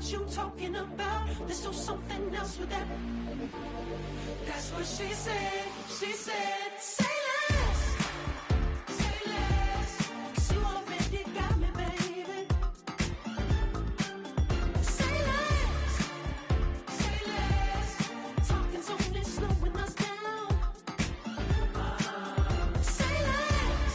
what you talking about. Let's do something else with that. That's what she said. She said, say less. Say less. 'Cause you already got me, baby. Say less. Say less. Talking's only slowing us down. Say less.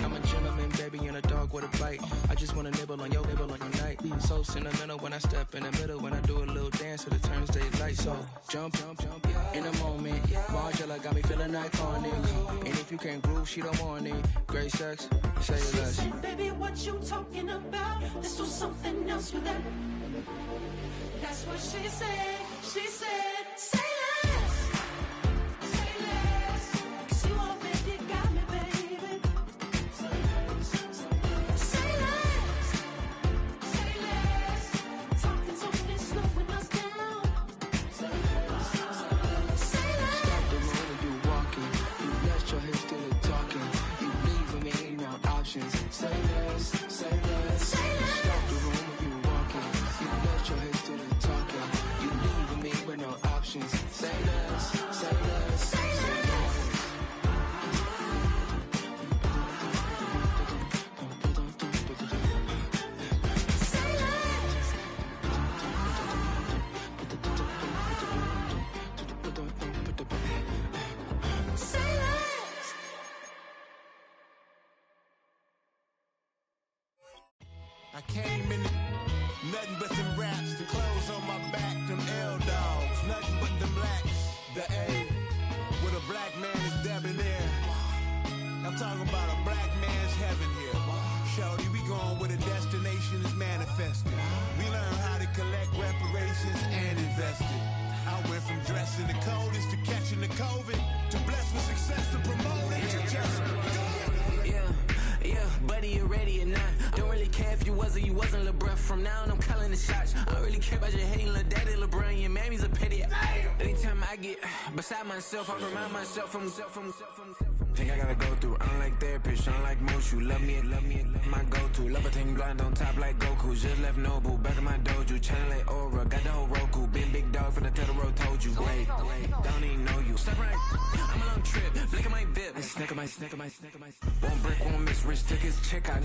I'm a gentleman, baby, and a dog with a bite. I just wanna nibble on your night. So sentimental when I step in the middle. When I do a little dance till it turns daylight. So jump, in a moment. Margella got me feeling iconic. And if you can't groove, she don't want it. Great sex, say less. She said, baby, what you talking about? Let's do something else with that. That's what she said. She said, say less. Say less. 'Cause you already got me, baby. Say less. Say less. Say less. Talking's only slowing us down. Say less. Say less. Stop the road when you walking. You let your hips do the talking. You leaving me no options. Say less, say less. Say less. Stop the room when you walking. You let your hips do the talking. You leaving me with no options. Say less, say less. Say less. Say less. Say less. I came in nothing but them raps, the clothes on my back, them L dogs, nothing but them blacks. The A with a black man is debonair. I'm talking about a black man's heaven here. Shorty, we going where the destination is manifested. We learn how to collect reparations and invest it. I went from dressing the coldest to catching the COVID to blessed with success to promote it to just go. Yeah, buddy, you ready or not? Don't really care if you was or you wasn't, lil' bruh. From now on, I'm calling the shots. I don't really care about your hating, lil' daddy, LeBron. Your mammy's a pity. Anytime I get beside myself, I remind myself from. Think I gotta go through. I don't like therapists, I don't like most. You love me, my go-to. Love a thing blind on top like Goku. Just left Nobu, back in my dojo. Channel like Aura, got the whole Roku. Big dog from the Tether Road told you. Wait, don't even know you. Stop right, I'm a long trip. Blink of my VIP. Snicker my. One brick, one miss. Rich took his chick out.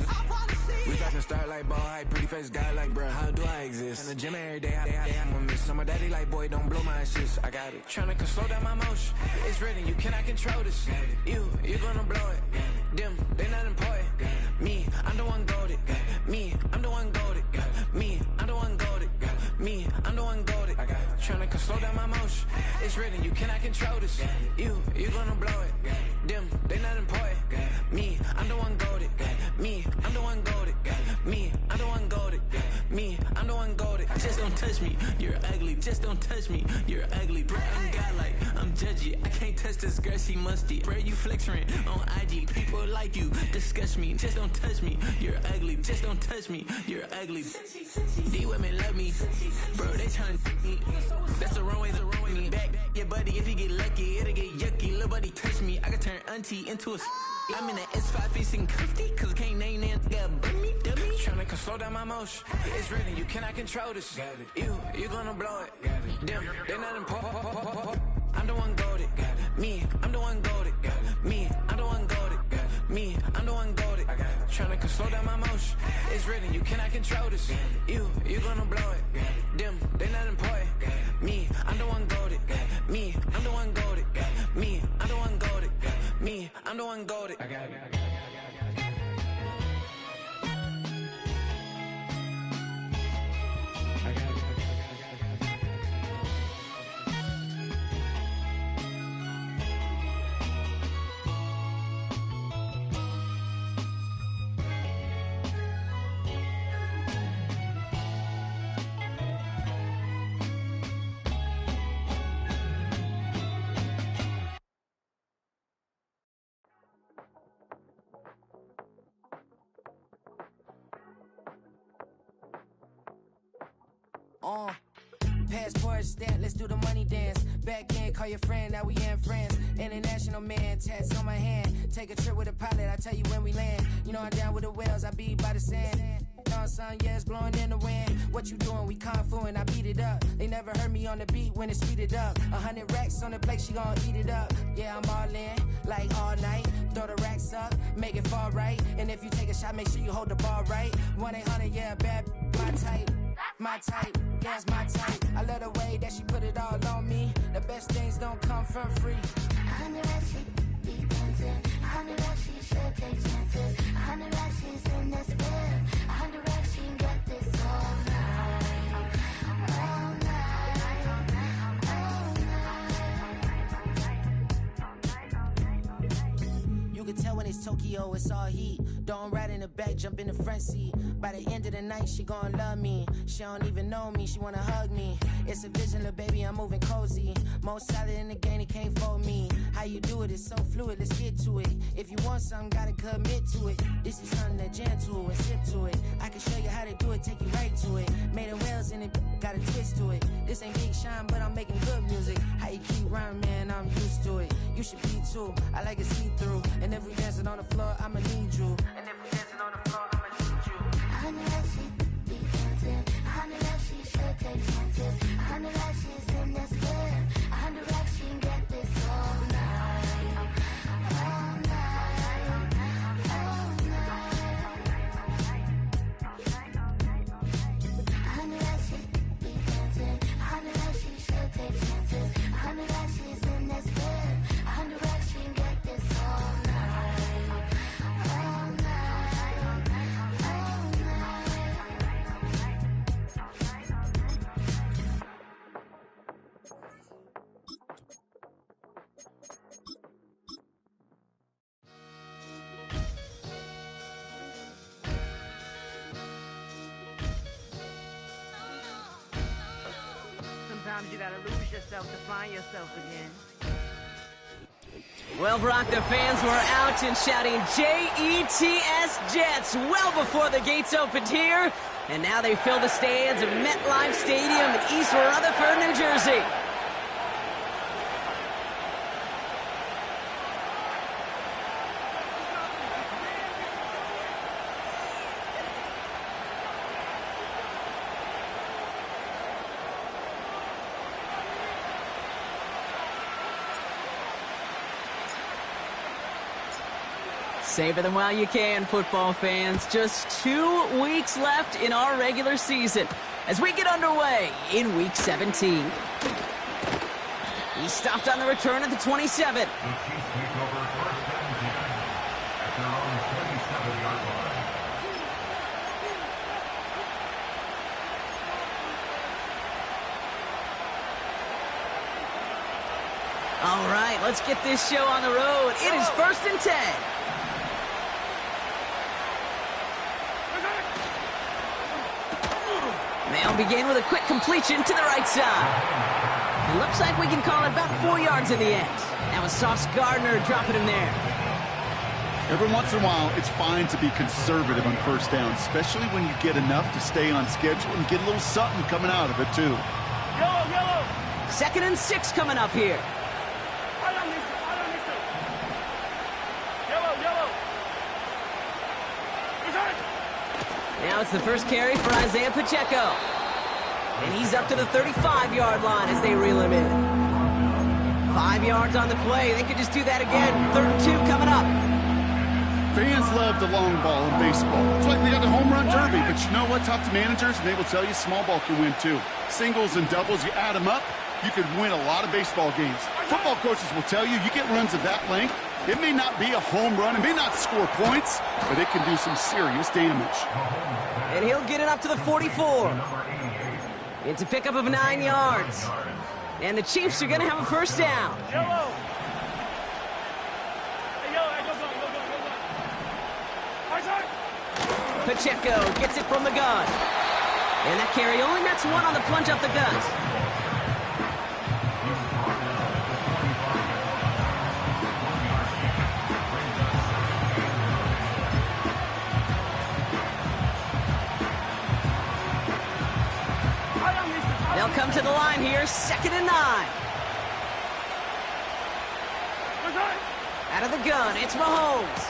We talking start like ball hype. Pretty face guy like, bruh, how do I exist? In the gym every day, I'm gonna miss. So my daddy like, boy, don't blow my assist. I got it. Tryna slow down my motion. It's written, you cannot control this. You gonna blow it. Them, they not important. Me, I'm the one goated. Me, I'm the one goated. Me, I'm the one goated. Me, I'm the one goated. Tryna slow down my motion. It's written, you cannot control this. You gonna blow it. Them, they not important. Me, I'm the one goated. Me, I'm the one goated. Me, I'm the one goated. Me, I'm the one goated. Just don't touch me, you're ugly. Just don't touch me, you're ugly. Bro, I'm godlike, I'm judgy. I can't touch this girl, she musty. Bro, you flexing on IG. People like you disgust me. Just don't touch me, you're ugly. Just don't touch me, you're ugly. These women love me, bro. They tryna me. That's the wrong way. Me back, yeah, buddy. If you get lucky, it'll get yucky. Little buddy touch me, I can turn auntie into a. I'm in that S5 facing cuffy, cause I can't name that nigga dummy. Tryna slow down my motion. It's written, you cannot control this. You gonna blow it. Them, they not important. I'm the one goated. Me, I'm the one goated. Me, I'm the one goated. Me, I'm the one goated. Tryna slow down my motion. It's written, you cannot control this. You gonna blow it. Them, they not important. Me, I'm the one goated. Me, I'm the one goated. Me, I'm the one goated. Me, I'm the one goated. I got it. Passport stamp, let's do the money dance. Back in, call your friend, now we in France. International man, tats on my hand. Take a trip with a pilot, I tell you when we land. You know I'm down with the whales, I be by the sand. Sun, yeah, it's blowing in the wind. What you doing? We kung fu and I beat it up. They never heard me on the beat when it's speeded up. 100 racks on the plate, she gon' eat it up. Yeah, I'm all in, like all night. Throw the racks up, make it fall right. And if you take a shot, make sure you hold the ball right. 1-800, yeah, bad, my type. My type, yeah, it's my type. I love the way that she put it all on me. The best things don't come from free. 100 racks, she be dancing. 100 racks, she should take chances. 100 racks, she's in this bed. 100 racks, she can get this all night. All night. All night. You can tell when it's Tokyo, it's all heat. Don't ride in the back, jump in the front seat. By the end of the night, she gon' love me. She don't even know me, she wanna hug me. It's a vision, little baby, I'm moving cozy. Most solid in the game, he can't fold me. How you do it, it's so fluid, let's get to it. If you want something, gotta commit to it. This is something that jam to and sip to it. I can show you how to do it, take you right to it. Made of whales and it got a twist to it. This ain't Big Sean, but I'm making good music. How you keep rhyming, man, I'm used to it. You should be too, I like it see-through. And if we dancing on the floor, I'ma need you. And if we dancing on the floor, I'ma need you. 100 racks, she be dancing. 100 racks, she should take chances. 100 racks, she's in this bed. 100 racks, she can get this all night. All night. All night. 100 racks, she be dancing. 100 racks, she should take chances. 100 racks, she's in this bed. 100 racks, she can get this all night. All night. All Sometimes you gotta lose yourself to find yourself again. Well, Brock, the fans were out and shouting J-E-T-S Jets well before the gates opened here. And now they fill the stands of MetLife Stadium in East Rutherford, New Jersey. Savor them while you can, football fans. Just 2 weeks left in our regular season as we get underway in Week 17. He stopped on the return at the 27. All right, let's get this show on the road. It is 1st and 10. They'll begin with a quick completion to the right side. It looks like we can call it about 4 yards in the end. That was Sauce Gardner dropping him there. Every once in a while, it's fine to be conservative on first down, especially when you get enough to stay on schedule and get a little something coming out of it, too. Yellow, yellow. 2nd and 6 coming up here. Yellow, yellow. Now it's the first carry for Isaiah Pacheco. And he's up to the 35-yard line as they reel him in. 5 yards on the play. They could just do that again. 3rd and 2 coming up. Fans love the long ball in baseball. It's like they got the home run derby. But you know what? Talk to managers, and they will tell you small ball can win, too. Singles and doubles, you add them up, you could win a lot of baseball games. Football coaches will tell you, you get runs of that length, it may not be a home run, it may not score points, but it can do some serious damage. And he'll get it up to the 44. It's a pickup of 9 yards. And the Chiefs are going to have a first down. Yellow. Pacheco gets it from the gun. And that carry only nets 1 on the plunge up the gut. They'll come to the line here, 2nd and 9. Out of the gun, it's Mahomes.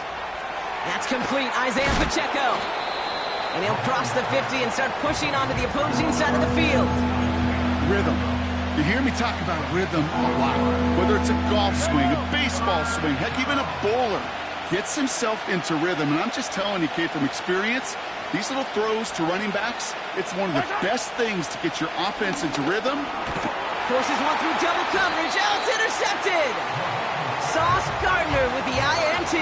That's complete, Isaiah Pacheco. And he'll cross the 50 and start pushing onto the opposing side of the field. Rhythm. You hear me talk about rhythm a lot. Whether it's a golf swing, a baseball swing, heck, even a bowler gets himself into rhythm. And I'm just telling you, kid, from experience, these little throws to running backs, it's one of the best things to get your offense into rhythm. Forces one through double coverage. Oh, it's intercepted. Sauce Gardner with the INT.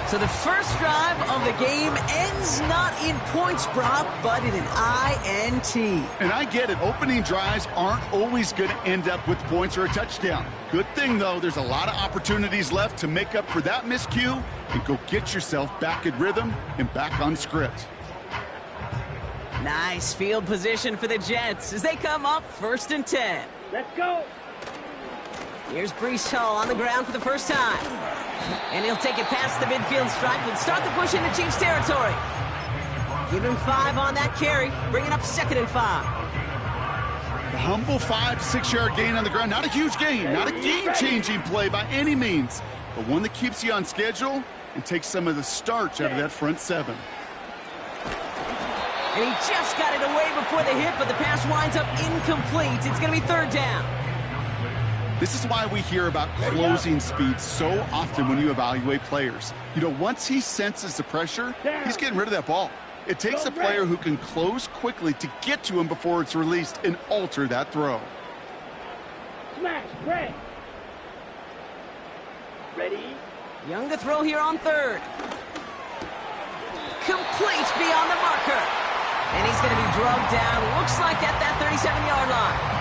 So the first drive of the game ends not in points, Brock, but in an INT. And I get it. Opening drives aren't always going to end up with points or a touchdown. Good thing, though, there's a lot of opportunities left to make up for that miscue and go get yourself back in rhythm and back on script. Nice field position for the Jets as they come up 1st and 10. Let's go. Here's Breece Hall on the ground for the first time. And he'll take it past the midfield stripe and start the push into Chiefs territory. Give him 5 on that carry, bring it up 2nd and 5. A humble 5 to 6 yard gain on the ground. Not a huge gain, not a game-changing play by any means, but one that keeps you on schedule and takes some of the starch out of that front 7. And he just got it away before the hit, but the pass winds up incomplete. It's going to be 3rd down. This is why we hear about closing speed so often when you evaluate players. You know, once he senses the pressure, he's getting rid of that ball. It takes a player who can close quickly to get to him before it's released and alter that throw. Smash, Ray. Ready? Young to throw here on 3rd. Complete beyond the marker. And he's going to be drugged down, looks like at that 37-yard line.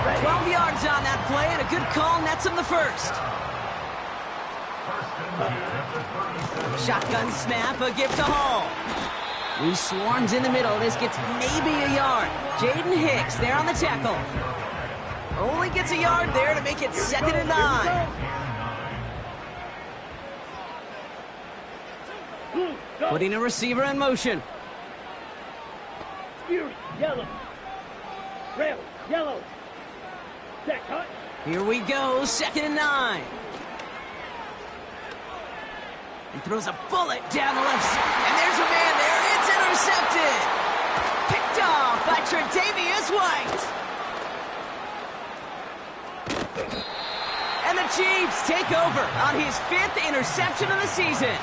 12 yards on that play, and a good call nets him the 1st. Shotgun snap, a gift to Hall. He swarms in the middle. This gets maybe a yard. Jaden Hicks there on the tackle. Only gets a yard there to make it 2nd and 9. Putting a receiver in motion. Fury, yellow. Red, yellow. Set, cut. Here we go, 2nd and 9. He throws a bullet down the left side, and there's a man there. It's intercepted. Picked off by Tre'Davious White. And the Chiefs take over on his 5th interception of the season.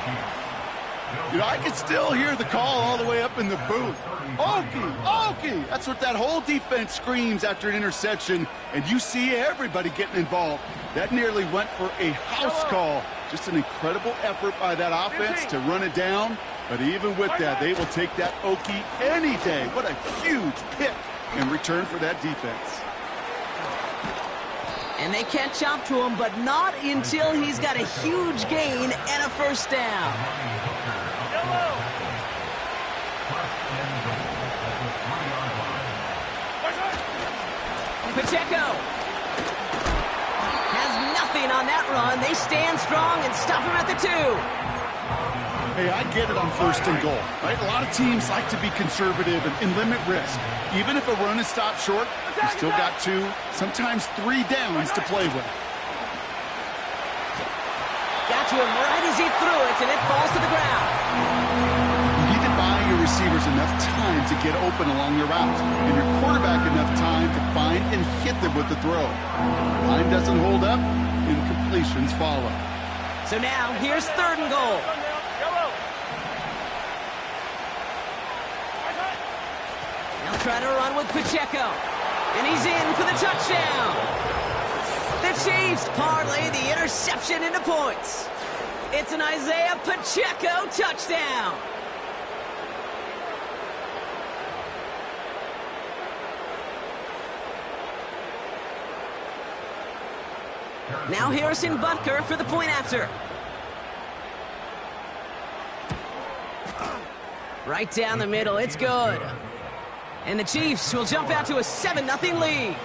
You know, I can still hear the call all the way up in the booth. Okie! That's what that whole defense screams after an interception, and you see everybody getting involved. That nearly went for a house call. Just an incredible effort by that offense to run it down, but even with that, they will take that Okie any day. What a huge pick in return for that defense. And they catch up to him, but not until he's got a huge gain and a 1st down. Pacheco has nothing on that run. They stand strong and stop him at the 2. Hey, I get it on 1st and goal, right? A lot of teams like to be conservative and limit risk. Even if a run is stopped short, you still got 2, sometimes 3 downs to play with. Got to him right as he threw it, and it falls to the ground. You need to buy your receivers enough time to get open along your route, and your quarterback enough time to find and hit them with the throw. The line doesn't hold up, incompletions follow. So now, here's 3rd and goal. They'll try to run with Pacheco, and he's in for the touchdown. The Chiefs parlay the interception into points. It's an Isaiah Pacheco touchdown. Now Harrison Butker for the point after. Right down the middle, it's good. And the Chiefs will jump out to a 7-0 lead.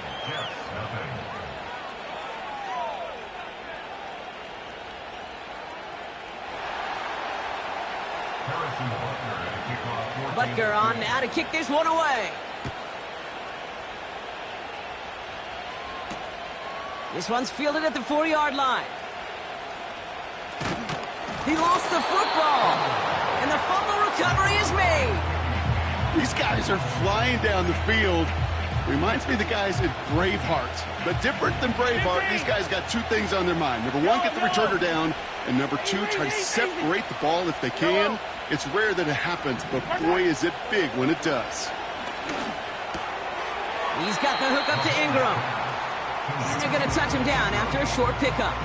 Butker on now to kick this one away. This one's fielded at the 4-yard line. He lost the football, and the fumble recovery is made. These guys are flying down the field. Reminds me of the guys at Braveheart. But different than Braveheart, these guys got two things on their mind. Number one, get the returner down. And number two, try to separate the ball if they can. It's rare that it happens, but boy, is it big when it does. He's got the hook up to Ingram. And they're going to touch him down after a short pickup.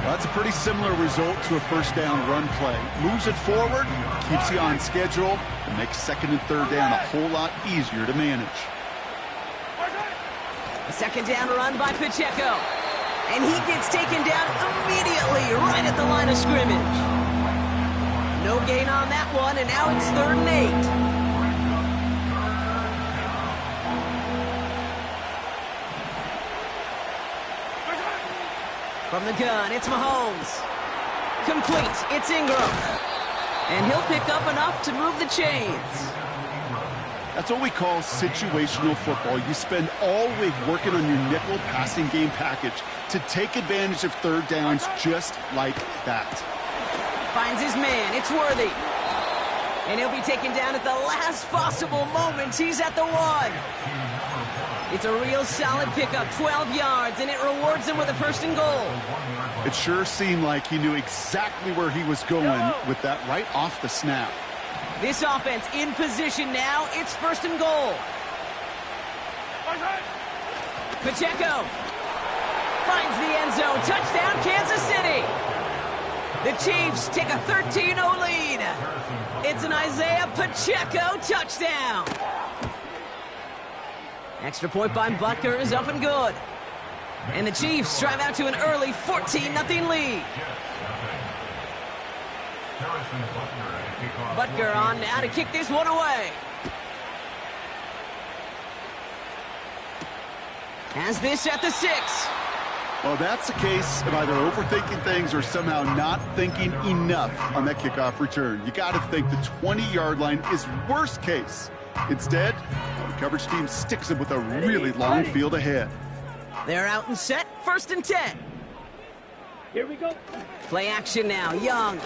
Well, that's a pretty similar result to a first down run play. Moves it forward, keeps you on schedule, and makes second and third down a whole lot easier to manage. A second down run by Pacheco. And he gets taken down immediately right at the line of scrimmage. No gain on that one, and now it's 3rd and 8. From the gun, it's Mahomes. Complete, it's Ingram. And he'll pick up enough to move the chains. That's what we call situational football. You spend all week working on your nickel passing game package to take advantage of third downs just like that. Finds his man, it's Worthy. And he'll be taken down at the last possible moment. He's at the 1. It's a real solid pickup, 12 yards, and it rewards him with a 1st and goal. It sure seemed like he knew exactly where he was going with that right off the snap. This offense in position now. It's 1st and goal. Pacheco finds the end zone. Touchdown, Kansas City. The Chiefs take a 13-0 lead. It's an Isaiah Pacheco touchdown. Extra point by Butker is up and good. And the Chiefs drive out to an early 14-0 lead. Butker on now to kick this one away. Has this at the 6. Well, that's a case of either overthinking things or somehow not thinking enough on that kickoff return. You got to think the 20-yard line is worst case. Instead, the coverage team sticks him with a really long field ahead. They're out and set. 1st and 10. Here we go. Play action now. Young.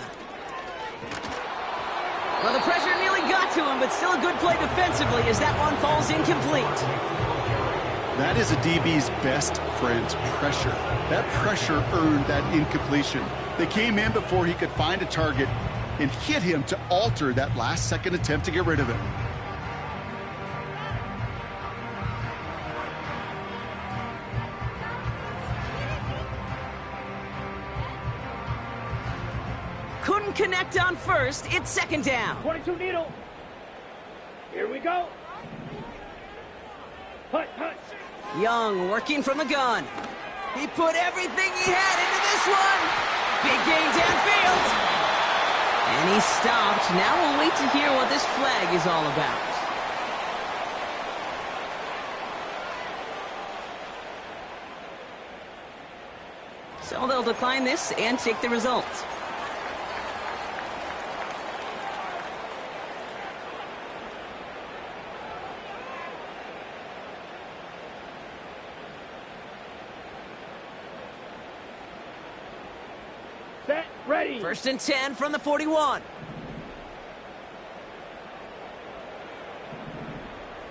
Well, the pressure nearly got to him, but still a good play defensively as that one falls incomplete. That is a DB's best friend, pressure. That pressure earned that incompletion. They came in before he could find a target and hit him to alter that last-second attempt to get rid of him. Couldn't connect on 1st. It's 2nd down. 22 needle. Here we go. Hut, hut. Young working from the gun. He put everything he had into this one. Big gain downfield. And he stopped. Now we'll wait to hear what this flag is all about. So they'll decline this and take the results. Set, ready. 1st and 10 from the 41.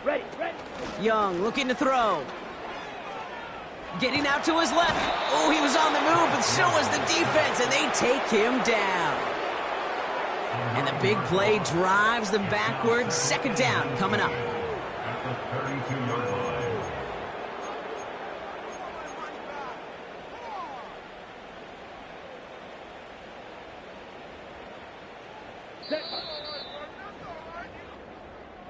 Ready, ready. Young looking to throw. Getting out to his left. Oh, he was on the move, but so was the defense, and they take him down. And the big play drives them backwards. 2nd down coming up.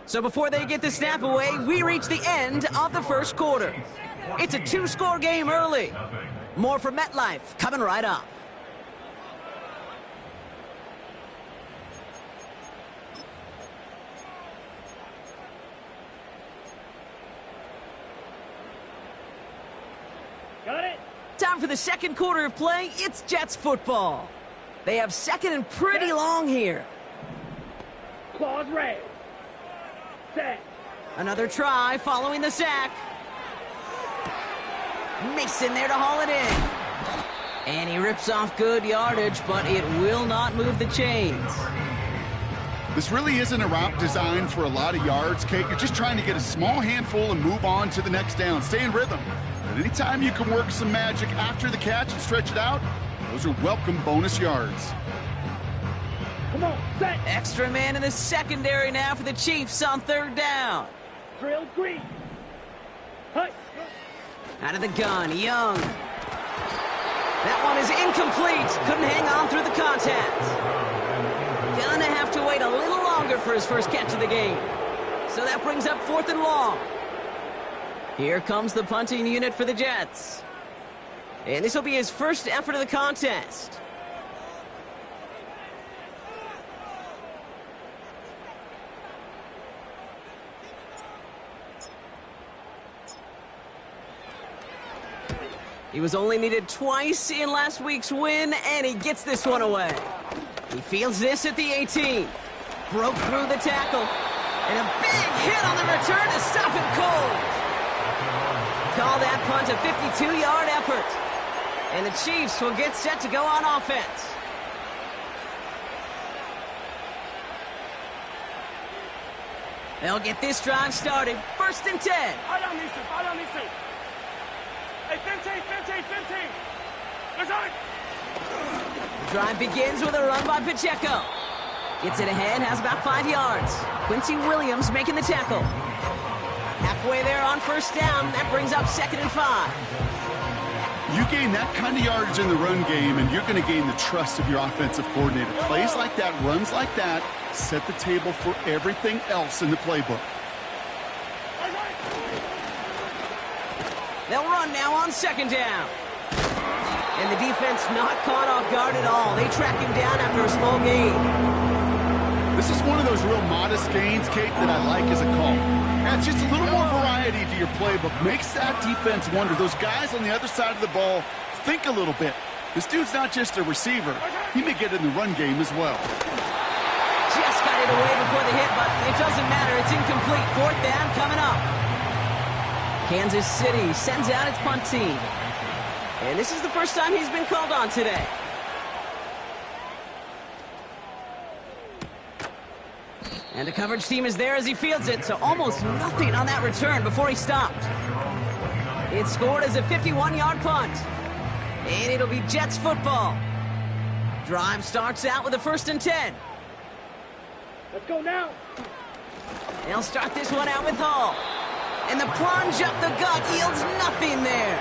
So before they get the snap away, we reach the end of the 1st quarter. It's a 2-score game early. More from MetLife coming right up. Got it. Time for the 2nd quarter of play. It's Jets football. They have 2nd and pretty long here. Claws raised. Set. Another try following the sack. Mason there to haul it in. And he rips off good yardage, but it will not move the chains. This really isn't a route designed for a lot of yards, Kate. You're just trying to get a small handful and move on to the next down. Stay in rhythm. But anytime you can work some magic after the catch and stretch it out, those are welcome bonus yards. Come on, set. Extra man in the secondary now for the Chiefs on third down. Drill green. Hut. Out of the gun, Young. That one is incomplete. Couldn't hang on through the contact. Gonna have to wait a little longer for his first catch of the game. So that brings up 4th and long. Here comes the punting unit for the Jets. And this will be his first effort of the contest. He was only needed twice in last week's win, and he gets this one away. He fields this at the 18. Broke through the tackle. And a big hit on the return to stop him cold. Call that punt a 52-yard effort. And the Chiefs will get set to go on offense. They'll get this drive started. 1st and 10. Out on these two. Hey, 15. Let's go. The drive begins with a run by Pacheco. Gets it ahead, has about 5 yards. Quincy Williams making the tackle. Halfway there on 1st down. That brings up 2nd and 5. You gain that kind of yardage in the run game, and you're going to gain the trust of your offensive coordinator. Plays like that, runs like that, set the table for everything else in the playbook. They'll run now on 2nd down. And the defense not caught off guard at all. They track him down after a small gain. This is one of those real modest gains, Kate, that I like as a call. Adds just a little more variety to your playbook. Makes that defense wonder. Those guys on the other side of the ball think a little bit. This dude's not just a receiver. He may get in the run game as well. Just got it away before the hit, but it doesn't matter. It's incomplete. 4th down coming up. Kansas City sends out its punt team. And this is the first time he's been called on today. And the coverage team is there as he fields it, so almost nothing on that return before he stopped. It's scored as a 51-yard punt. And it'll be Jets football. Drive starts out with a 1st and 10. Let's go now. They'll start this one out with Hall. And the plunge up the gut yields nothing there.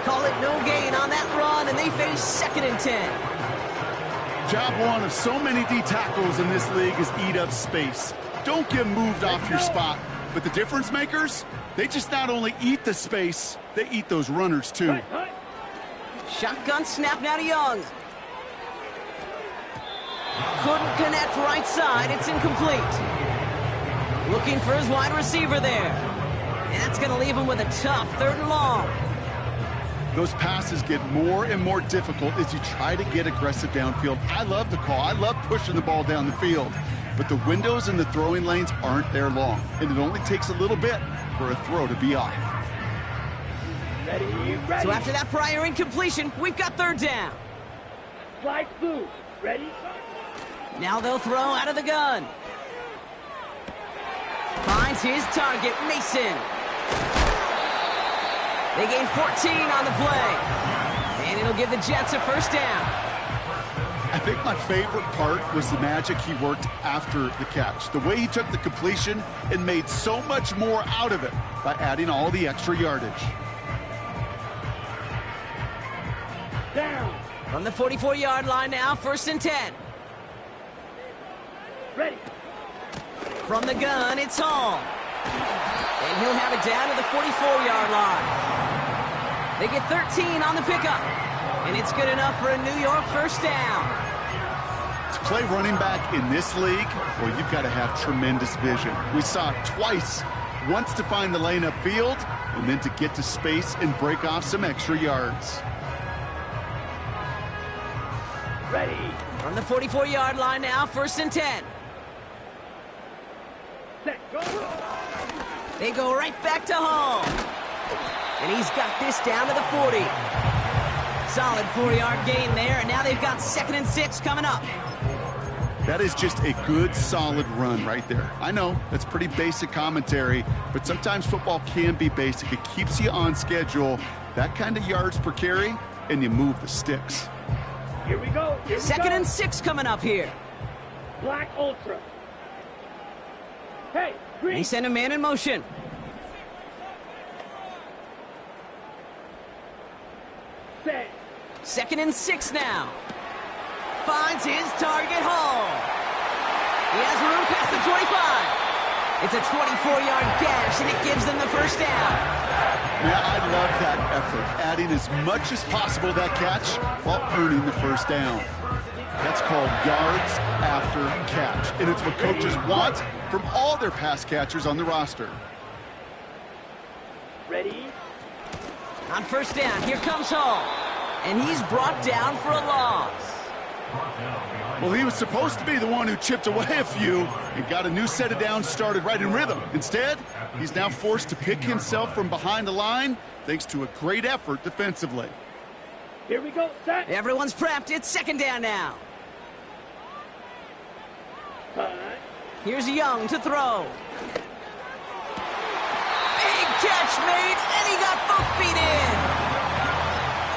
Call it no gain on that run, and they face 2nd and 10. Job one of so many D tackles in this league is eat up space. Don't get moved off your spot. But the difference makers, they just not only eat the space, they eat those runners too. Shotgun snap now to Young. Couldn't connect right side. It's incomplete. Looking for his wide receiver there. And that's going to leave him with a tough 3rd and long. Those passes get more and more difficult as you try to get aggressive downfield. I love the call. I love pushing the ball down the field. But the windows in the throwing lanes aren't there long. And it only takes a little bit for a throw to be off. Ready. So after that prior incompletion, we've got 3rd down. Slide through. Ready. Now they'll throw out of the gun. Finds his target, Mason. They gain 14 on the play. And it'll give the Jets a 1st down. I think my favorite part was the magic he worked after the catch. The way he took the completion and made so much more out of it by adding all the extra yardage. Down. From the 44-yard line now, 1st and 10. Ready. From the gun, it's Hall. And he'll have it down to the 44-yard line. They get 13 on the pickup. And it's good enough for a New York 1st down. To play running back in this league, well, you've got to have tremendous vision. We saw it twice. Once to find the lane upfield, and then to get to space and break off some extra yards. Ready. From the 44-yard line now, 1st and 10. Set. Go. They go right back to Hall. And he's got this down to the 40. Solid 4-yard gain there, and now they've got 2nd and 6 coming up. That is just a good, solid run right there. I know, that's pretty basic commentary, but sometimes football can be basic. It keeps you on schedule, that kind of yards per carry, and you move the sticks. Here we go. 2nd and 6 coming up here. Black Ultra. Hey, green. They send a man in motion. Set. 2nd and 6 now. Finds his target, Hall. He has room past the 25. It's a 24-yard gash, and it gives them the first down. Yeah, I love that effort, adding as much as possible to that catch while earning the first down. That's called yards after catch, and it's what coaches want from all their pass catchers on the roster. Ready? On first down, here comes Hall. And he's brought down for a loss. Well, he was supposed to be the one who chipped away a few and got a new set of downs started right in rhythm. Instead, he's now forced to pick himself from behind the line thanks to a great effort defensively. Here we go. Set. Everyone's prepped. It's 2nd down now. Here's Young to throw. Big catch made, and he got both feet in.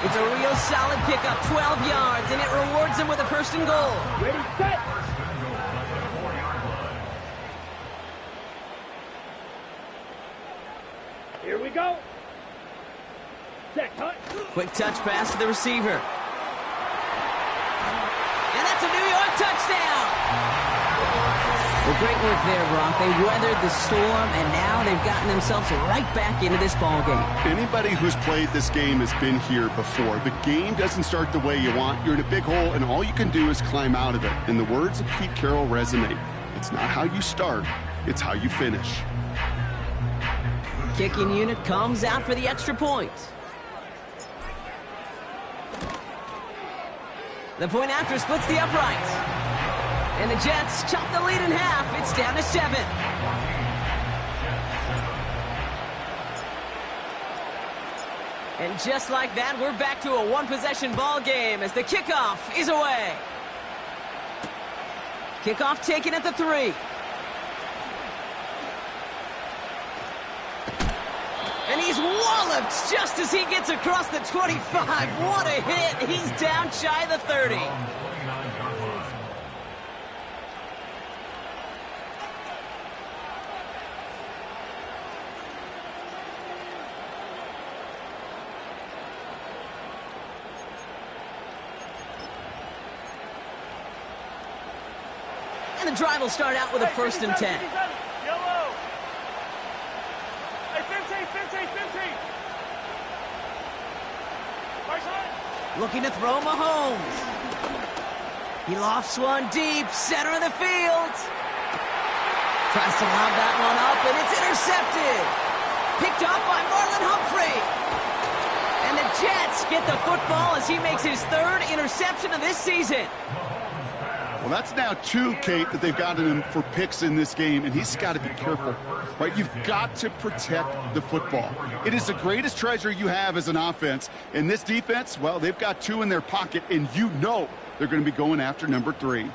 It's a real solid pickup, 12 yards, and it rewards him with a 1st and goal. Ready, set. Here we go. Set, cut. Quick touch pass to the receiver. And that's a New York touchdown. Well, great work there, Brock. They weathered the storm, and now they've gotten themselves right back into this ball game. Anybody who's played this game has been here before. The game doesn't start the way you want. You're in a big hole, and all you can do is climb out of it. And the words of Pete Carroll resonate. It's not how you start, it's how you finish. Kicking unit comes out for the extra point. The point after splits the uprights. And the Jets chop the lead in half. It's down to 7. And just like that, we're back to a one-possession ball game as the kickoff is away. Kickoff taken at the 3. And he's walloped just as he gets across the 25. What a hit. He's down shy of the 30. And the drive will start out with a 1st and 10. Yellow. Hey, 15. Looking to throw Mahomes. He lofts one deep, center of the field. Tries to lob that one up, and it's intercepted. Picked up by Marlon Humphrey. And the Jets get the football as he makes his 3rd interception of this season. Well, that's now 2, Kate, that they've gotten him for picks in this game, and he's got to be careful, right? You've got to protect the football. It is the greatest treasure you have as an offense. And this defense, well, they've got 2 in their pocket, and you know they're going to be going after number 3.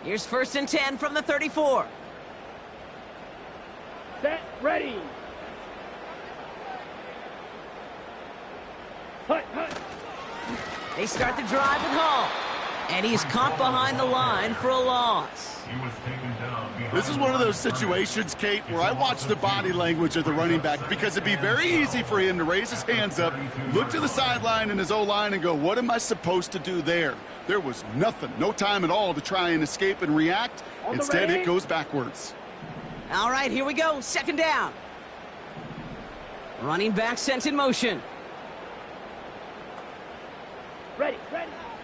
Here's 1st and 10 from the 34. Set, ready. Hut. They start the drive with Hall. And he's caught behind the line for a loss. This is one of those situations, Kate, where I watch the body language of the running back because it'd be very easy for him to raise his hands up, look to the sideline in his O-line and go, what am I supposed to do there? There was nothing, no time at all to try and escape and react. Instead, it goes backwards. All right, here we go. 2nd down. Running back sent in motion. Ready.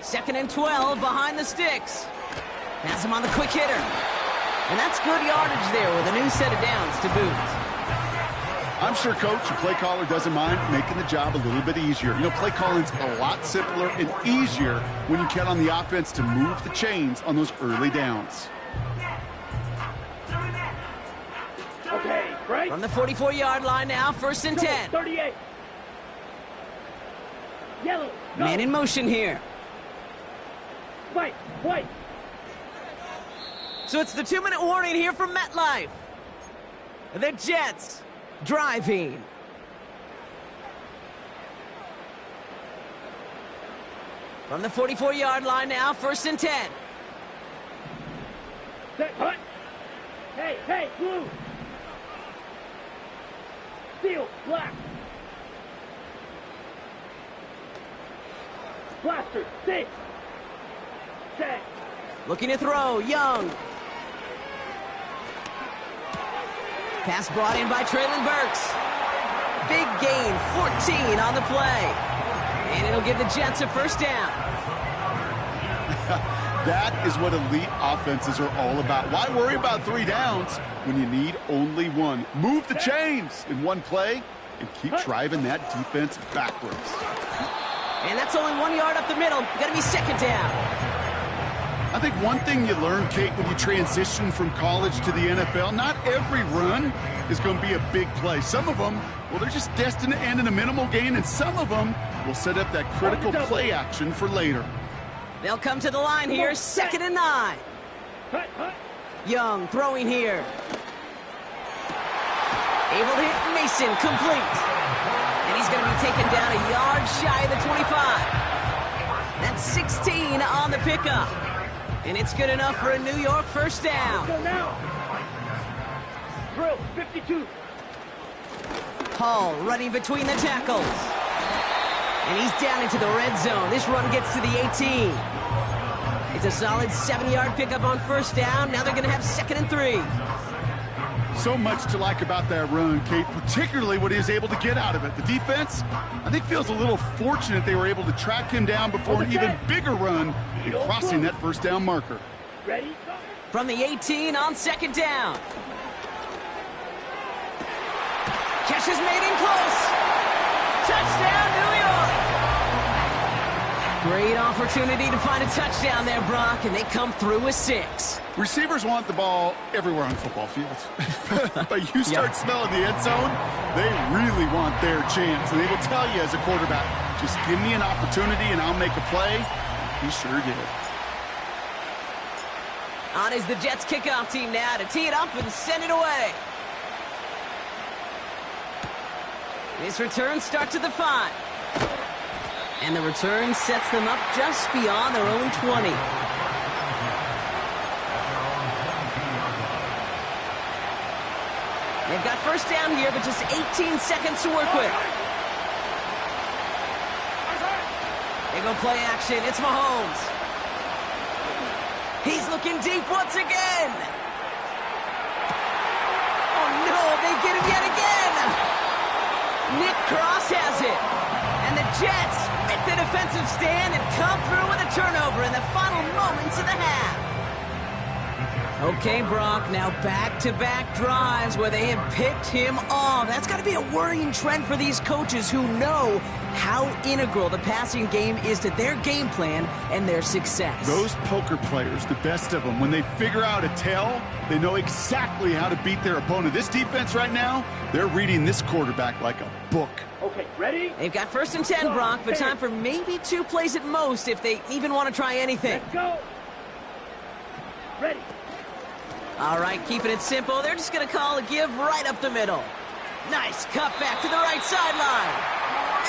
2nd and 12 behind the sticks. Has him on the quick hitter. And that's good yardage there with a new set of downs to boot. I'm sure Coach, the play caller, doesn't mind making the job a little bit easier. You know, play calling's a lot simpler and easier when you count on the offense to move the chains on those early downs. Okay, break. From the 44-yard line now, 1st and 10. 38. Yellow. Go. Man in motion here. White. White. So it's the 2-minute warning here from MetLife. The Jets driving. From the 44-yard line now, 1st and 10. Set. Hut. Hey, hey, blue. Steel. Black. Blaster. 6. 10. Looking to throw, Young. Pass brought in by Traylon Burks. Big gain, 14 on the play. And it'll give the Jets a 1st down. That is what elite offenses are all about. Why worry about 3 downs when you need only 1? Move the chains in 1 play and keep driving that defense backwards. And that's only 1 yard up the middle. Gonna be 2nd down. I think one thing you learn, Kate, when you transition from college to the NFL, not every run is going to be a big play. Some of them, well, they're just destined to end in a minimal gain, and some of them will set up that critical play action for later. They'll come to the line here, 2nd and 9. Hut. Hut. Young throwing here. Able to hit Mason, complete. And he's going to be taken down a yard shy of the 25. That's 16 on the pickup. And it's good enough for a New York 1st down. Go now. Drill. 52. Hall running between the tackles. And he's down into the red zone. This run gets to the 18. It's a solid 7-yard pickup on 1st down. Now they're going to have 2nd and 3. So much to like about that run, Kate, particularly what he was able to get out of it. The defense, I think, feels a little fortunate they were able to track him down before an even bigger run in crossing that 1st down marker. Ready? Go. From the 18 on 2nd down. Catch is made in close. Touchdown, New York. Great opportunity to find a touchdown there, Brock, and they come through with 6. Receivers want the ball everywhere on football fields. But you start smelling the end zone, they really want their chance. And they will tell you as a quarterback, just give me an opportunity and I'll make a play. He sure did. On is the Jets kickoff team now to tee it up and send it away. This return starts at the 5. And the return sets them up just beyond their own 20. They've got 1st down here, but just 18 seconds to work with. They go play action. It's Mahomes. He's looking deep once again. Oh, no, they get him yet again. Nick Cross has it. And the Jets make the defensive stand and come through with a turnover in the final moments of the half. Okay, Brock, now back-to-back drives where they have picked him off. That's got to be a worrying trend for these coaches who know how integral the passing game is to their game plan and their success. Those poker players, the best of them, when they figure out a tell, they know exactly how to beat their opponent. This defense right now, they're reading this quarterback like a book. Okay, ready? They've got 1st and 10, Brock, but time for maybe 2 plays at most if they even want to try anything. Let's go. Ready. All right, keeping it simple. They're just going to call a give right up the middle. Nice cut back to the right sideline.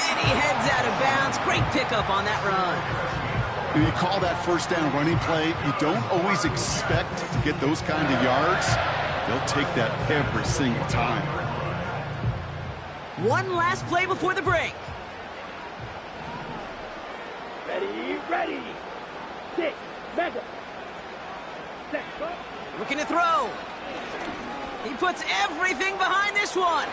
And he heads out of bounds. Great pickup on that run. When you call that 1st down running play, you don't always expect to get those kind of yards. They'll take that every single time. One last play before the break. Ready, ready. 6, mega. 6, go. Looking to throw. He puts everything behind this one.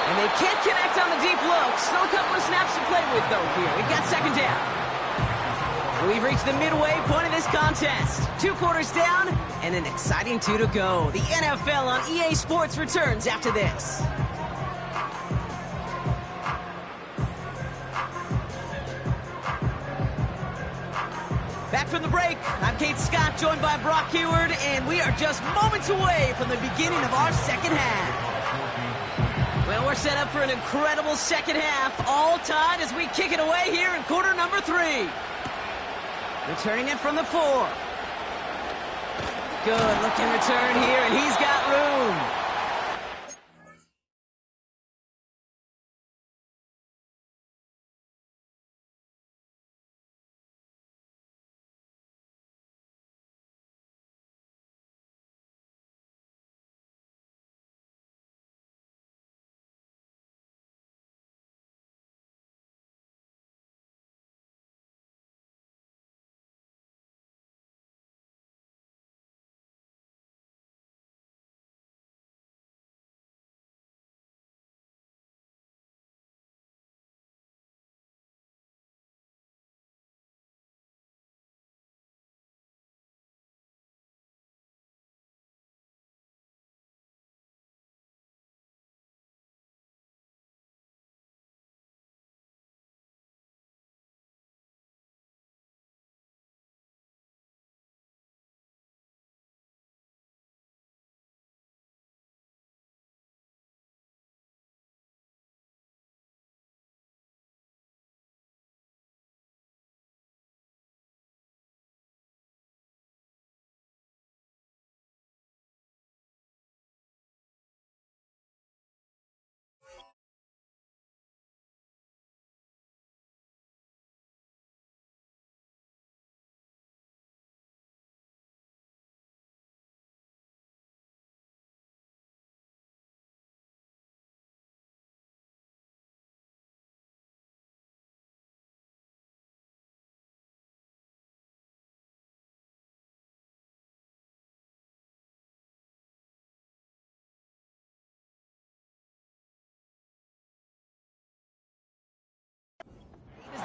And they can't connect on the deep look. Still a couple of snaps to play with, though, here. We've got 2nd down. We've reached the midway point of this contest. 2 quarters down and an exciting 2 to go. The NFL on EA Sports returns after this. Back from the break. I'm Kate Scott, joined by Brock Heward, and we are just moments away from the beginning of our second half. Well, we're set up for an incredible second half, all tied as we kick it away here in quarter number 3. Returning it from the 4. Good looking return here, and he's got room.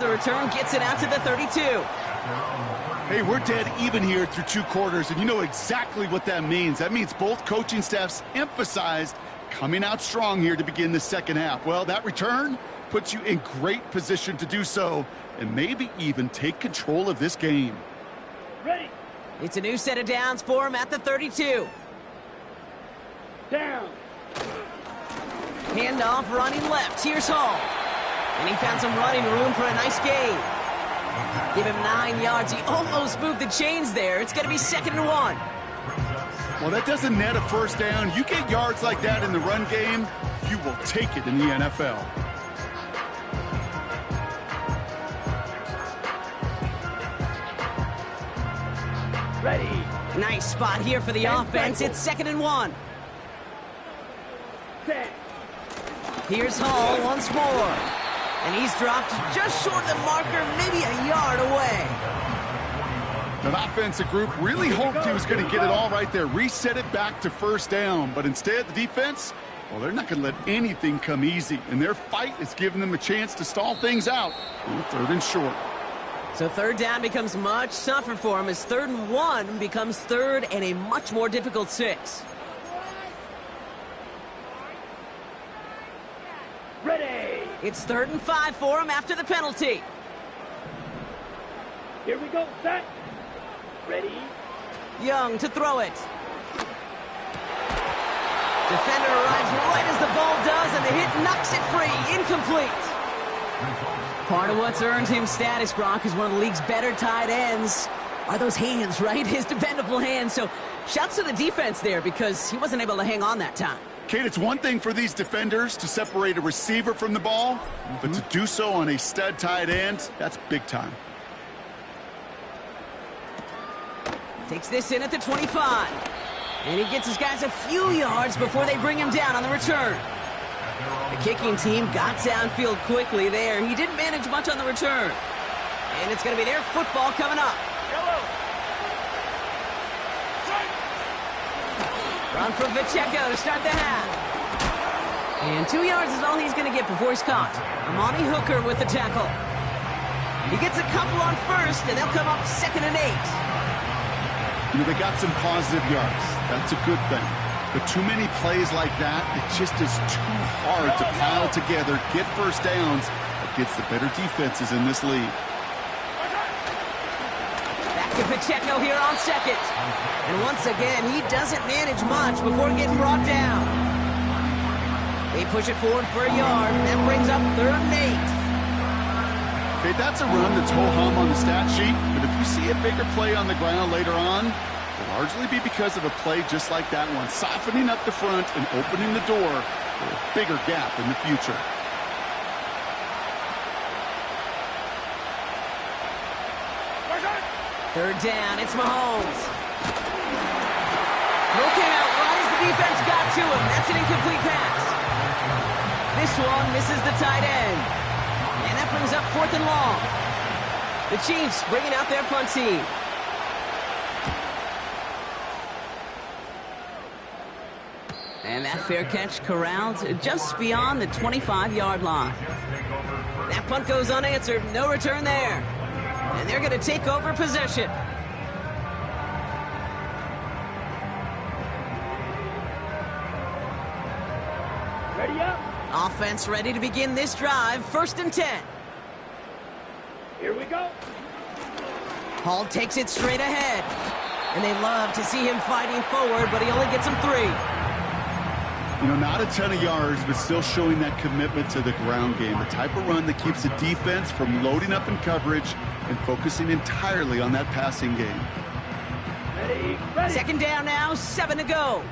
The return gets it out to the 32. Hey, we're dead even here through 2 quarters, and you know exactly what that means. That means both coaching staffs emphasized coming out strong here to begin the second half. Well, that return puts you in great position to do so and maybe even take control of this game. Ready. It's a new set of downs for him at the 32. Down. Handoff running left. Here's Hall. And he found some running room for a nice gain. Give him 9 yards. He almost moved the chains there. It's going to be 2nd and 1. Well, that doesn't net a first down. You get yards like that in the run game, you will take it in the NFL. Ready. Nice spot here for the offense. It's 2nd and 1. Set. Here's Hall once more. And he's dropped just short of the marker, maybe a yard away. The offensive group really hoped he was going to get it all right there, reset it back to first down. But instead, the defense, well, they're not going to let anything come easy. And their fight is giving them a chance to stall things out on 3rd and short. So 3rd down becomes much tougher for him as 3rd and 1 becomes 3rd and a much more difficult 6. Ready. It's 3rd and 5 for him after the penalty. Here we go. Set. Ready. Young to throw it. Defender arrives right as the ball does, and the hit knocks it free. Incomplete. Part of what's earned him status, Brock, is one of the league's better tight ends. Are those hands, right? His dependable hands. So shouts to the defense there because he wasn't able to hang on that time. Kate, it's one thing for these defenders to separate a receiver from the ball, but to do so on a stud tight end, that's big time. Takes this in at the 25. And he gets his guys a few yards before they bring him down on the return. The kicking team got downfield quickly there. He didn't manage much on the return. And it's going to be their football coming up. Run from Pacheco to start the half. And 2 yards is all he's going to get before he's caught. Amani Hooker with the tackle. He gets a couple on first, and they'll come up 2nd and 8. You know, they got some positive yards. That's a good thing. But too many plays like that, it just is too hard to pile together, get first downs against the better defenses in this league. Back to Pacheco here on second. And once again, he doesn't manage much before getting brought down. They push it forward for a yard. That brings up 3rd and 8. Okay, that's a run that's ho-hum on the stat sheet, but if you see a bigger play on the ground later on, it'll largely be because of a play just like that one, softening up the front and opening the door for a bigger gap in the future. Third down, it's Mahomes. Throw came out right as the defense got to him. That's an incomplete pass. This one misses the tight end. And that brings up 4th and long. The Chiefs bringing out their punt team. And that fair catch corralled just beyond the 25-yard line. That punt goes unanswered. No return there. And they're going to take over possession. Ready up. Offense ready to begin this drive. 1st and 10. Here we go. Hall takes it straight ahead. And they love to see him fighting forward, but he only gets him 3. You know, not a ton of yards, but still showing that commitment to the ground game. The type of run that keeps the defense from loading up in coverage and focusing entirely on that passing game. Ready, ready. 2nd down now, 7 to go.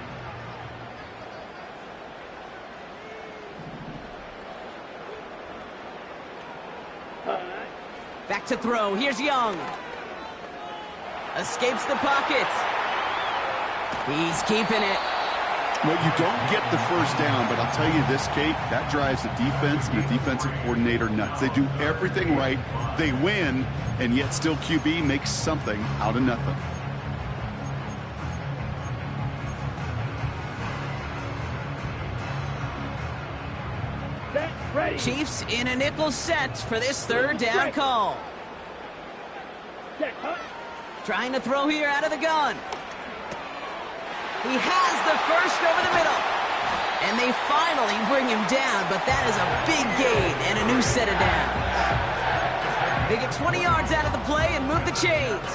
Back to throw. Here's Young. Escapes the pocket. He's keeping it. Well, you don't get the first down, but I'll tell you this, Kate, that drives the defense and the defensive coordinator nuts. They do everything right. They win, and yet still QB makes something out of nothing. Set, ready. Chiefs in a nickel set for this 3rd down call. Set, huh? Trying to throw here out of the gun. He has the first over the middle. And they finally bring him down, but that is a big gain and a new set of downs. They get 20 yards out of the play and move the chains.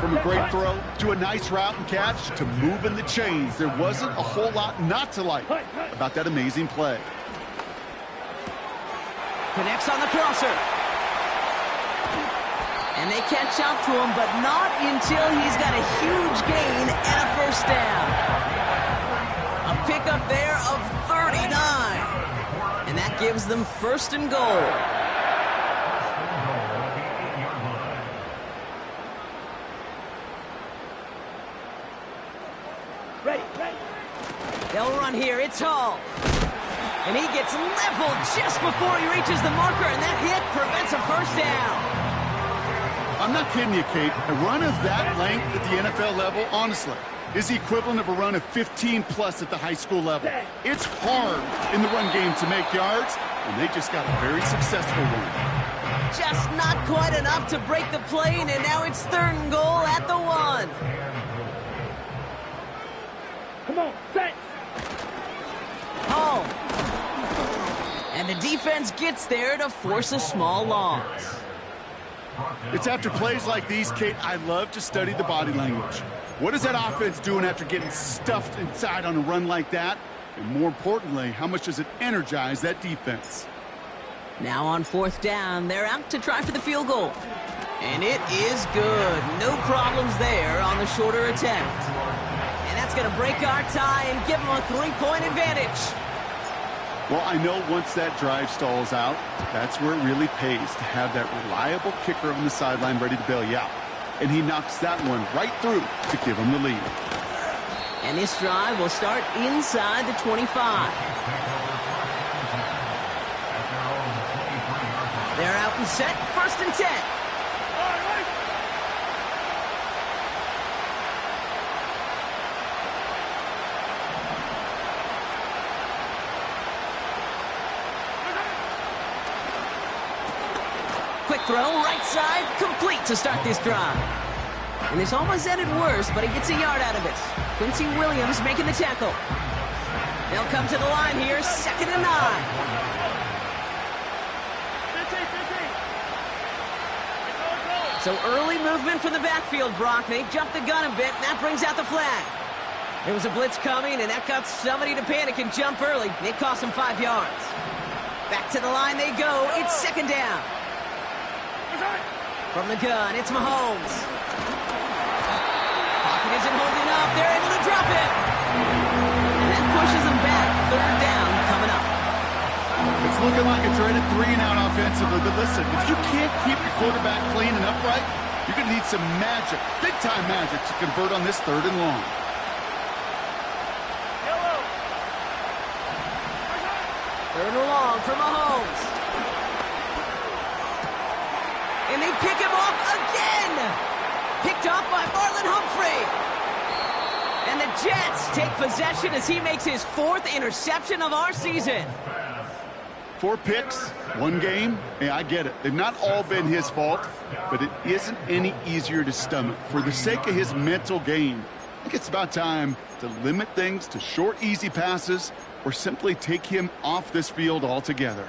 From a great throw to a nice route and catch to moving the chains, there wasn't a whole lot not to like about that amazing play. Connects on the crosser. And they catch up to him, but not until he's got a huge gain and a first down. A pickup there of 39. And that gives them 1st and goal. Ready, ready. They'll run here. It's Hall. And he gets leveled just before he reaches the marker, and that hit prevents a first down. I'm not kidding you, Kate. A run of that length at the NFL level, honestly, is the equivalent of a run of 15-plus at the high school level. It's hard in the run game to make yards, and they just got a very successful one. Just not quite enough to break the plane, and now it's 3rd and goal at the 1. Come on, set. Hall. And the defense gets there to force a small loss. It's after plays like these, Kate, I love to study the body language. What is that offense doing after getting stuffed inside on a run like that? And more importantly, how much does it energize that defense? Now on 4th down, they're out to try for the field goal. And it is good. No problems there on the shorter attempt. And that's going to break our tie and give them a 3-point advantage. Well, I know once that drive stalls out, that's where it really pays to have that reliable kicker on the sideline ready to bail you out. And he knocks that one right through to give him the lead. And this drive will start inside the 25. They're out and set, 1st and 10. Quick throw, right side, complete to start this drive. And this almost ended worse, but he gets a yard out of it. Quincy Williams making the tackle. They'll come to the line here, 2nd and 9. 15. So early movement from the backfield, Brock. They jumped the gun a bit, and that brings out the flag. There was a blitz coming, and that got somebody to panic and jump early. It cost them 5 yards. Back to the line they go. It's second down. From the gun, it's Mahomes. Pocket isn't holding up. They're able to drop it. And that pushes them back. Third down coming up. It's looking like a dreaded 3-and-out offensively, but listen, if you can't keep your quarterback clean and upright, you're going to need some magic, big-time magic, to convert on this 3rd and long. Third and long for Mahomes. And they pick him off again. Picked off by Marlon Humphrey. And the Jets take possession as he makes his 4th interception of our season. 4 picks, 1 game. Hey, I get it. They've not all been his fault, but it isn't any easier to stomach. For the sake of his mental game, I think it's about time to limit things to short, easy passes or simply take him off this field altogether.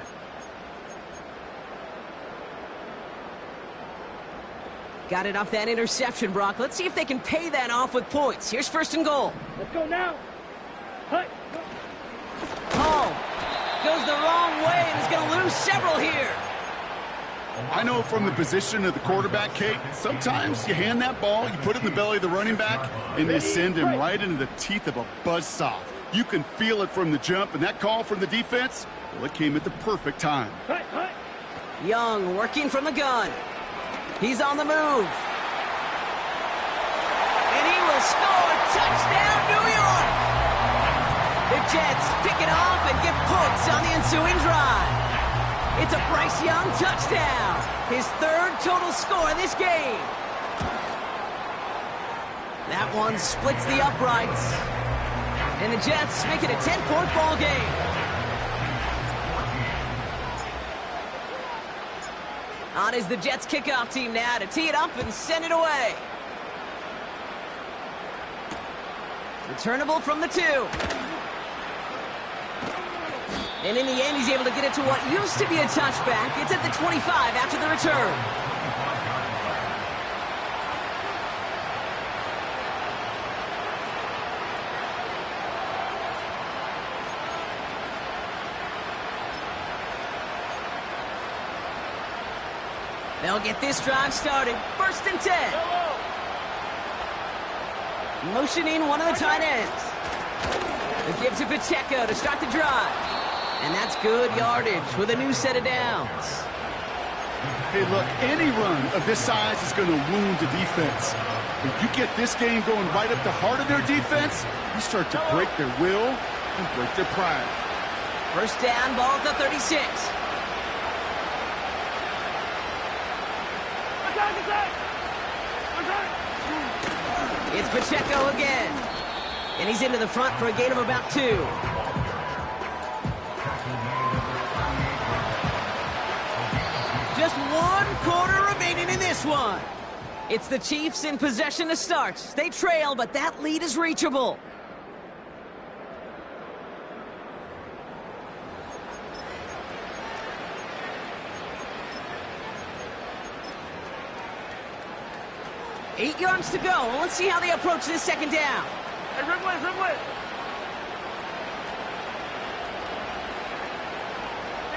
Got it off that interception, Brock. Let's see if they can pay that off with points. Here's 1st and goal. Let's go now. Hut. Hall goes the wrong way and is going to lose several here. I know from the position of the quarterback, Kate, sometimes you hand that ball, you put it in the belly of the running back, and you send him right into the teeth of a buzzsaw. You can feel it from the jump, and that call from the defense, well, it came at the perfect time. Hut, hut. Young working from the gun. He's on the move. And he will score. Touchdown, New York! The Jets pick it off and get points on the ensuing drive. It's a Bryce Young touchdown. His 3rd total score in this game. That one splits the uprights. And the Jets make it a 10-point ball game. On is the Jets kickoff team now to tee it up and send it away. Returnable from the 2. And in the end, he's able to get it to what used to be a touchback. It's at the 25 after the return. They'll get this drive started. 1st and 10. Motioning one of the tight ends. The give to Pacheco to start the drive. And that's good yardage with a new set of downs. Hey, look, any run of this size is going to wound the defense. If you get this game going right up the heart of their defense, you start to break their will and break their pride. 1st down, ball at the 36. It's Pacheco again. And he's into the front for a gain of about 2. Just 1 quarter remaining in this one. It's the Chiefs in possession to start. They trail, but that lead is reachable. Eight yards to go. Let's see how they approach this 2nd down. Hey, Rimlet, Rimlet.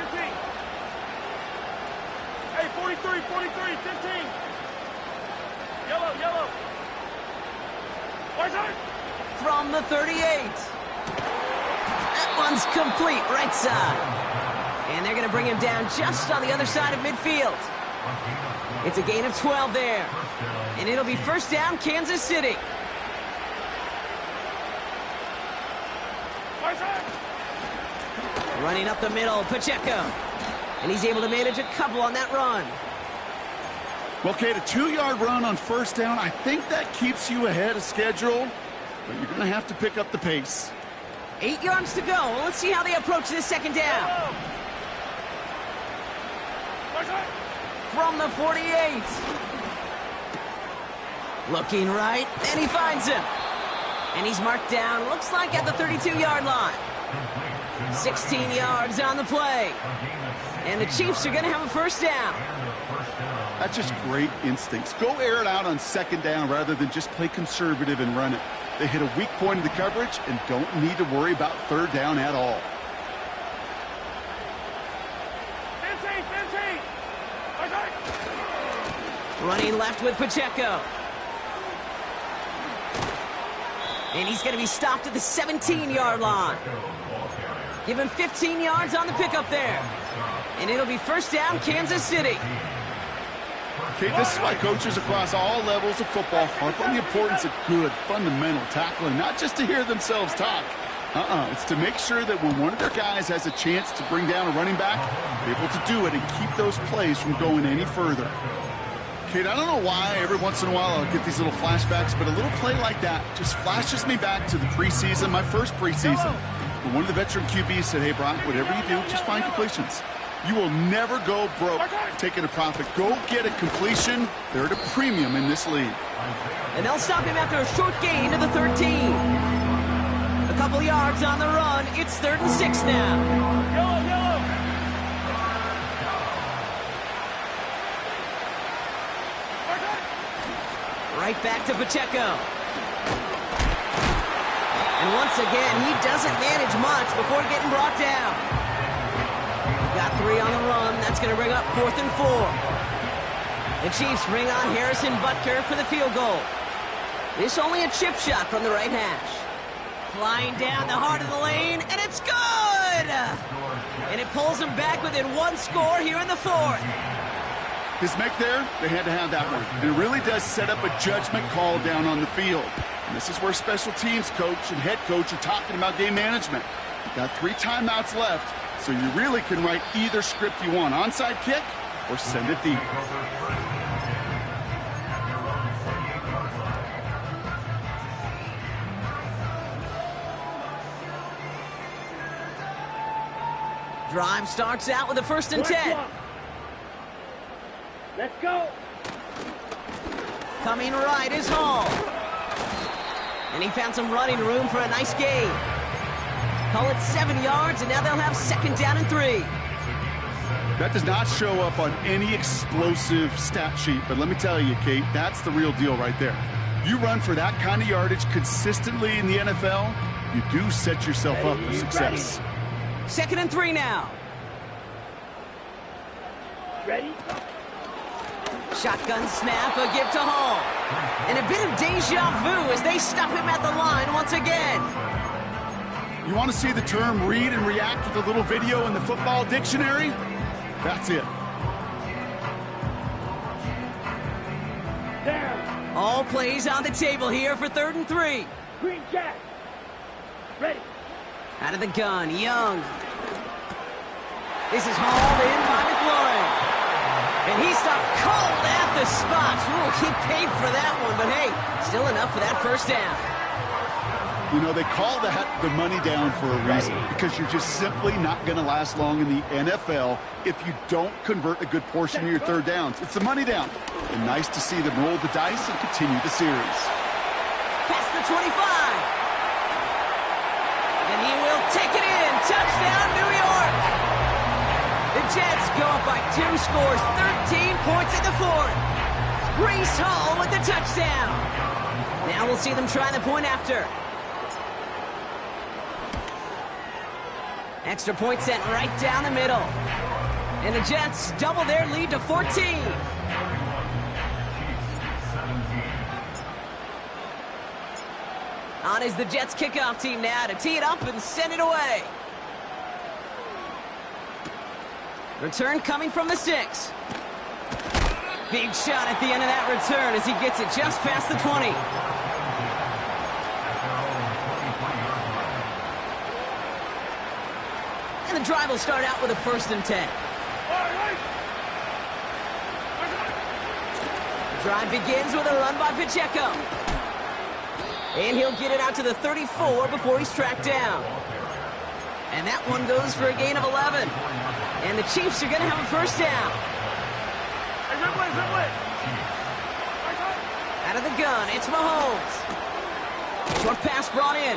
15. Hey, 43, 43, 15. Yellow, yellow. Where's it? From the 38. That one's complete, right side. And they're going to bring him down just on the other side of midfield. It's a gain of 12 there. And it'll be 1st down, Kansas City. Running up the middle, Pacheco. And he's able to manage a couple on that run. Well, Kate, a 2-yard run on 1st down, I think that keeps you ahead of schedule, but you're going to have to pick up the pace. 8 yards to go. Let's see how they approach this 2nd down. From the 48. Looking right, and he finds him. And he's marked down, looks like at the 32-yard line. 16 yards on the play. And the Chiefs are going to have a 1st down. That's just great instincts. Go air it out on second down rather than just play conservative and run it. They hit a weak point in the coverage and don't need to worry about third down at all. Running left with Pacheco. And he's going to be stopped at the 17-yard line. Give him 15 yards on the pickup there. And it'll be first down, Kansas City. Okay, this is why coaches across all levels of football harp on the importance of good, fundamental tackling, not just to hear themselves talk. It's to make sure that when one of their guys has a chance to bring down a running back, they're able to do it and keep those plays from going any further. Kate, I don't know why every once in a while I'll get these little flashbacks, but a little play like that just flashes me back to the preseason, my first preseason. When one of the veteran QBs said, hey, Brock, whatever you do, just find completions. You will never go broke taking a profit. Go get a completion. They're at a premium in this league. And they'll stop him after a short gain to the 13. A couple yards on the run. It's 3rd and 6 now. Yellow. Right back to Pacheco. And once again, he doesn't manage much before getting brought down. Got 3 on the run. That's going to bring up 4th and 4. The Chiefs bring on Harrison Butker for the field goal. This only a chip shot from the right hash. Flying down the heart of the lane, and it's good! And it pulls them back within 1 score here in the 4th. His make there, they had to have that one. And it really does set up a judgment call down on the field. And this is where special teams coach and head coach are talking about game management. You've got 3 timeouts left, so you really can write either script you want. Onside kick or send it deep. Drive starts out with a 1st and 10. Let's go. Coming right is Hall. And he found some running room for a nice gain. Call it 7 yards, and now they'll have 2nd down and 3. That does not show up on any explosive stat sheet, but let me tell you, Kate, that's the real deal right there. You run for that kind of yardage consistently in the NFL, you do set yourself up for success. 2nd and 3 now. Ready? Shotgun snap, a give to Hall. And a bit of deja vu as they stop him at the line once again. You want to see the term read and react with a little video in the football dictionary? That's it. Down. All plays on the table here for 3rd and 3. Green Jack. Ready. Out of the gun, Young. This is hauled in by McLaurin. And he stopped cold at the spot. Ooh, he paid for that one, but hey, still enough for that 1st down. You know, they call that the money down for a reason, because you're just simply not going to last long in the NFL if you don't convert a good portion of your 3rd downs. It's the money down. And nice to see them roll the dice and continue the series. Past the 25. And he will take it in. Touchdown, New York. The Jets go up by 2 scores, 13 points in the 4th. Breece Hall with the touchdown. Now we'll see them try the point after. Extra point sent right down the middle. And the Jets double their lead to 14. On is the Jets kickoff team now to tee it up and send it away. Return coming from the 6. Big shot at the end of that return as he gets it just past the 20. And the drive will start out with a 1st and 10. The drive begins with a run by Pacheco. And he'll get it out to the 34 before he's tracked down. And that one goes for a gain of 11. And the Chiefs are going to have a 1st down. Out of the gun, it's Mahomes. Short pass brought in.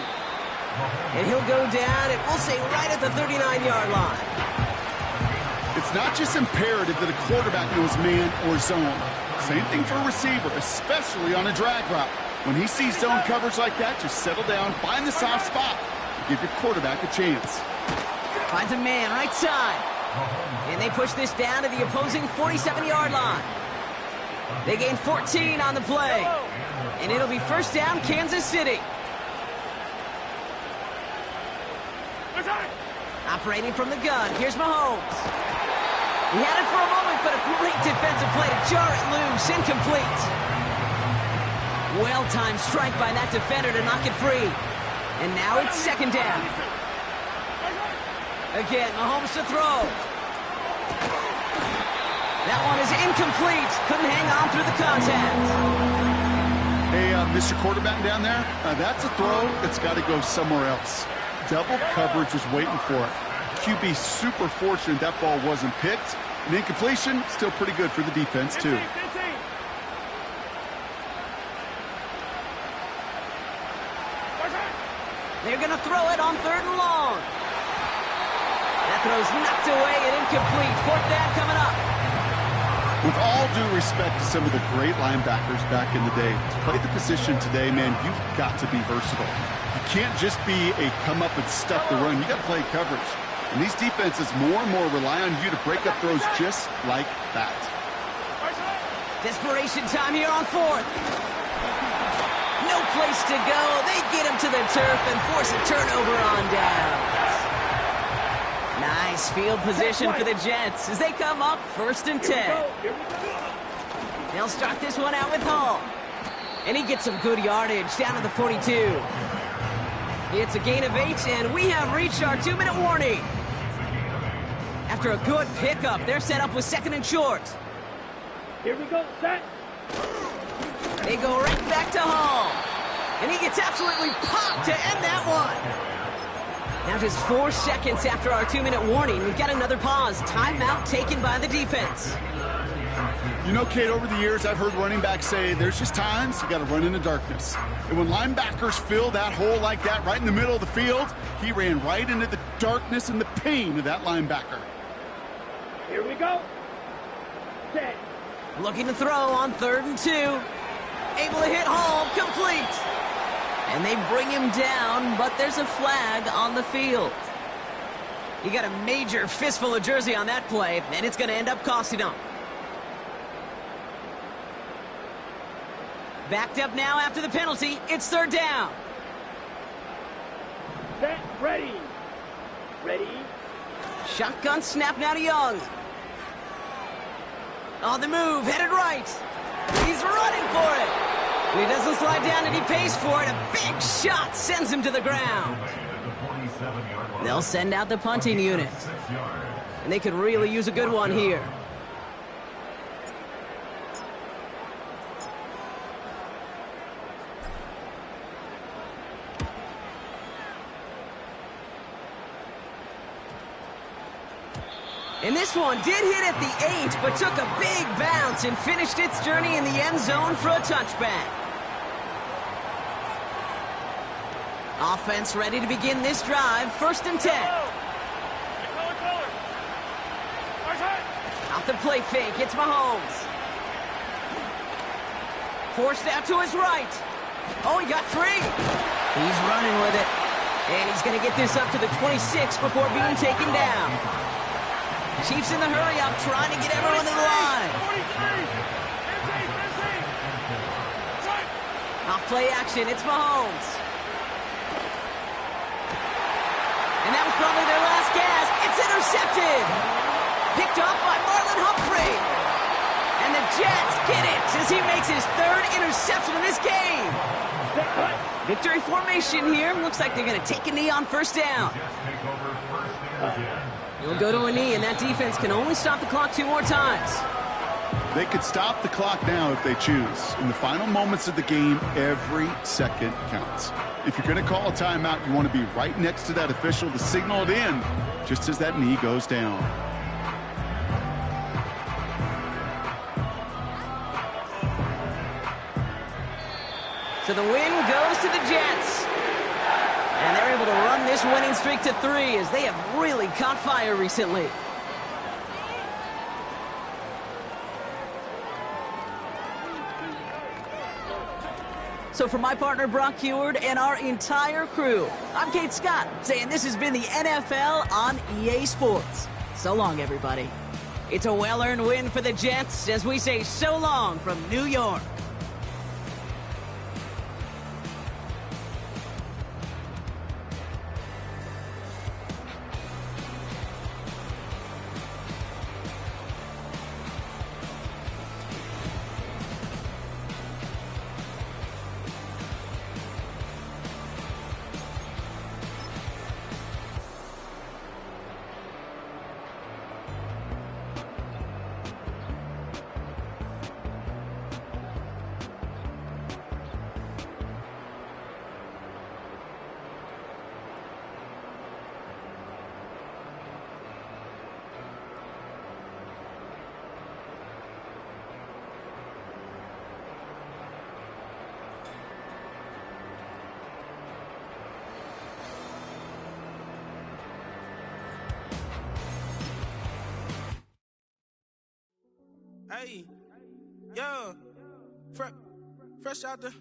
And he'll go down, and we'll say right at the 39-yard line. It's not just imperative that a quarterback knows man or zone. Same thing for a receiver, especially on a drag route. When he sees zone coverage like that, just settle down, find the soft spot, and give your quarterback a chance. Finds a man right side. And they push this down to the opposing 47-yard line. They gain 14 on the play. And it'll be first down, Kansas City. Operating from the gun, here's Mahomes. He had it for a moment, but a great defensive play to jar it loose, incomplete. Well-timed strike by that defender to knock it free. And now it's second down. Again, Mahomes to throw. That one is incomplete. Couldn't hang on through the contact. Hey, Mr. Quarterback down there, that's a throw that's got to go somewhere else. Double coverage was waiting for it. QB super fortunate that ball wasn't picked. An incompletion, still pretty good for the defense, too. They're going to throw it on 3rd and long. That throw's knocked away and incomplete. 4th down coming up. With all due respect to some of the great linebackers back in the day, to play the position today, man, you've got to be versatile. You can't just be a come up and stuff the run. You got to play coverage. And these defenses more and more rely on you to break up throws just like that. Desperation time here on 4th. No place to go. They get him to the turf and force a turnover on downs. Nice field position for the Jets as they come up 1st and 10. They'll start this one out with Hall. And he gets some good yardage down to the 42. It's a gain of 8, and we have reached our 2-minute warning. After a good pickup, they're set up with 2nd and short. Here we go, set. They go right back to Hall. And he gets absolutely popped to end that one. Now just 4 seconds after our 2-minute warning, we've got another pause. Timeout taken by the defense. You know, Kate, over the years, I've heard running backs say there's just times you got to run in the darkness. And when linebackers fill that hole like that right in the middle of the field, he ran right into the darkness and the pain of that linebacker. Here we go. Set. Looking to throw on 3rd and 2. Able to hit Hall, complete. And they bring him down, but there's a flag on the field. He got a major fistful of jersey on that play, and it's going to end up costing him. Backed up now after the penalty. It's 3rd down. Set, ready. Ready. Shotgun snap now to Young. On the move, headed right. He's running for it. He doesn't slide down and he pays for it. A big shot sends him to the ground. They'll send out the punting unit. And they could really use a good one here. And this one did hit at the 8, but took a big bounce and finished its journey in the end zone for a touchback. Offense ready to begin this drive, 1st and 10. Off the play fake, it's Mahomes. Forced out to his right. Oh, he got 3. He's running with it. And he's going to get this up to the 26 before being taken down. Chiefs in the hurry-up, trying to get everyone to the line. Off play action, it's Mahomes. And that was probably their last gasp. It's intercepted. Picked up by Marlon Humphrey. And the Jets get it as he makes his 3rd interception of this game. Victory formation here. Looks like they're going to take a knee on 1st down. He'll go to a knee, and that defense can only stop the clock 2 more times. They could stop the clock now if they choose. In the final moments of the game, every second counts. If you're going to call a timeout, you want to be right next to that official to signal it in, just as that knee goes down. So the win goes to the Jets. And they're able to run this winning streak to 3 as they have really caught fire recently. So for my partner Brock Heward and our entire crew, I'm Kate Scott, saying this has been the NFL on EA Sports. So long, everybody. It's a well-earned win for the Jets as we say so long from New York. Hey, yo, fresh out the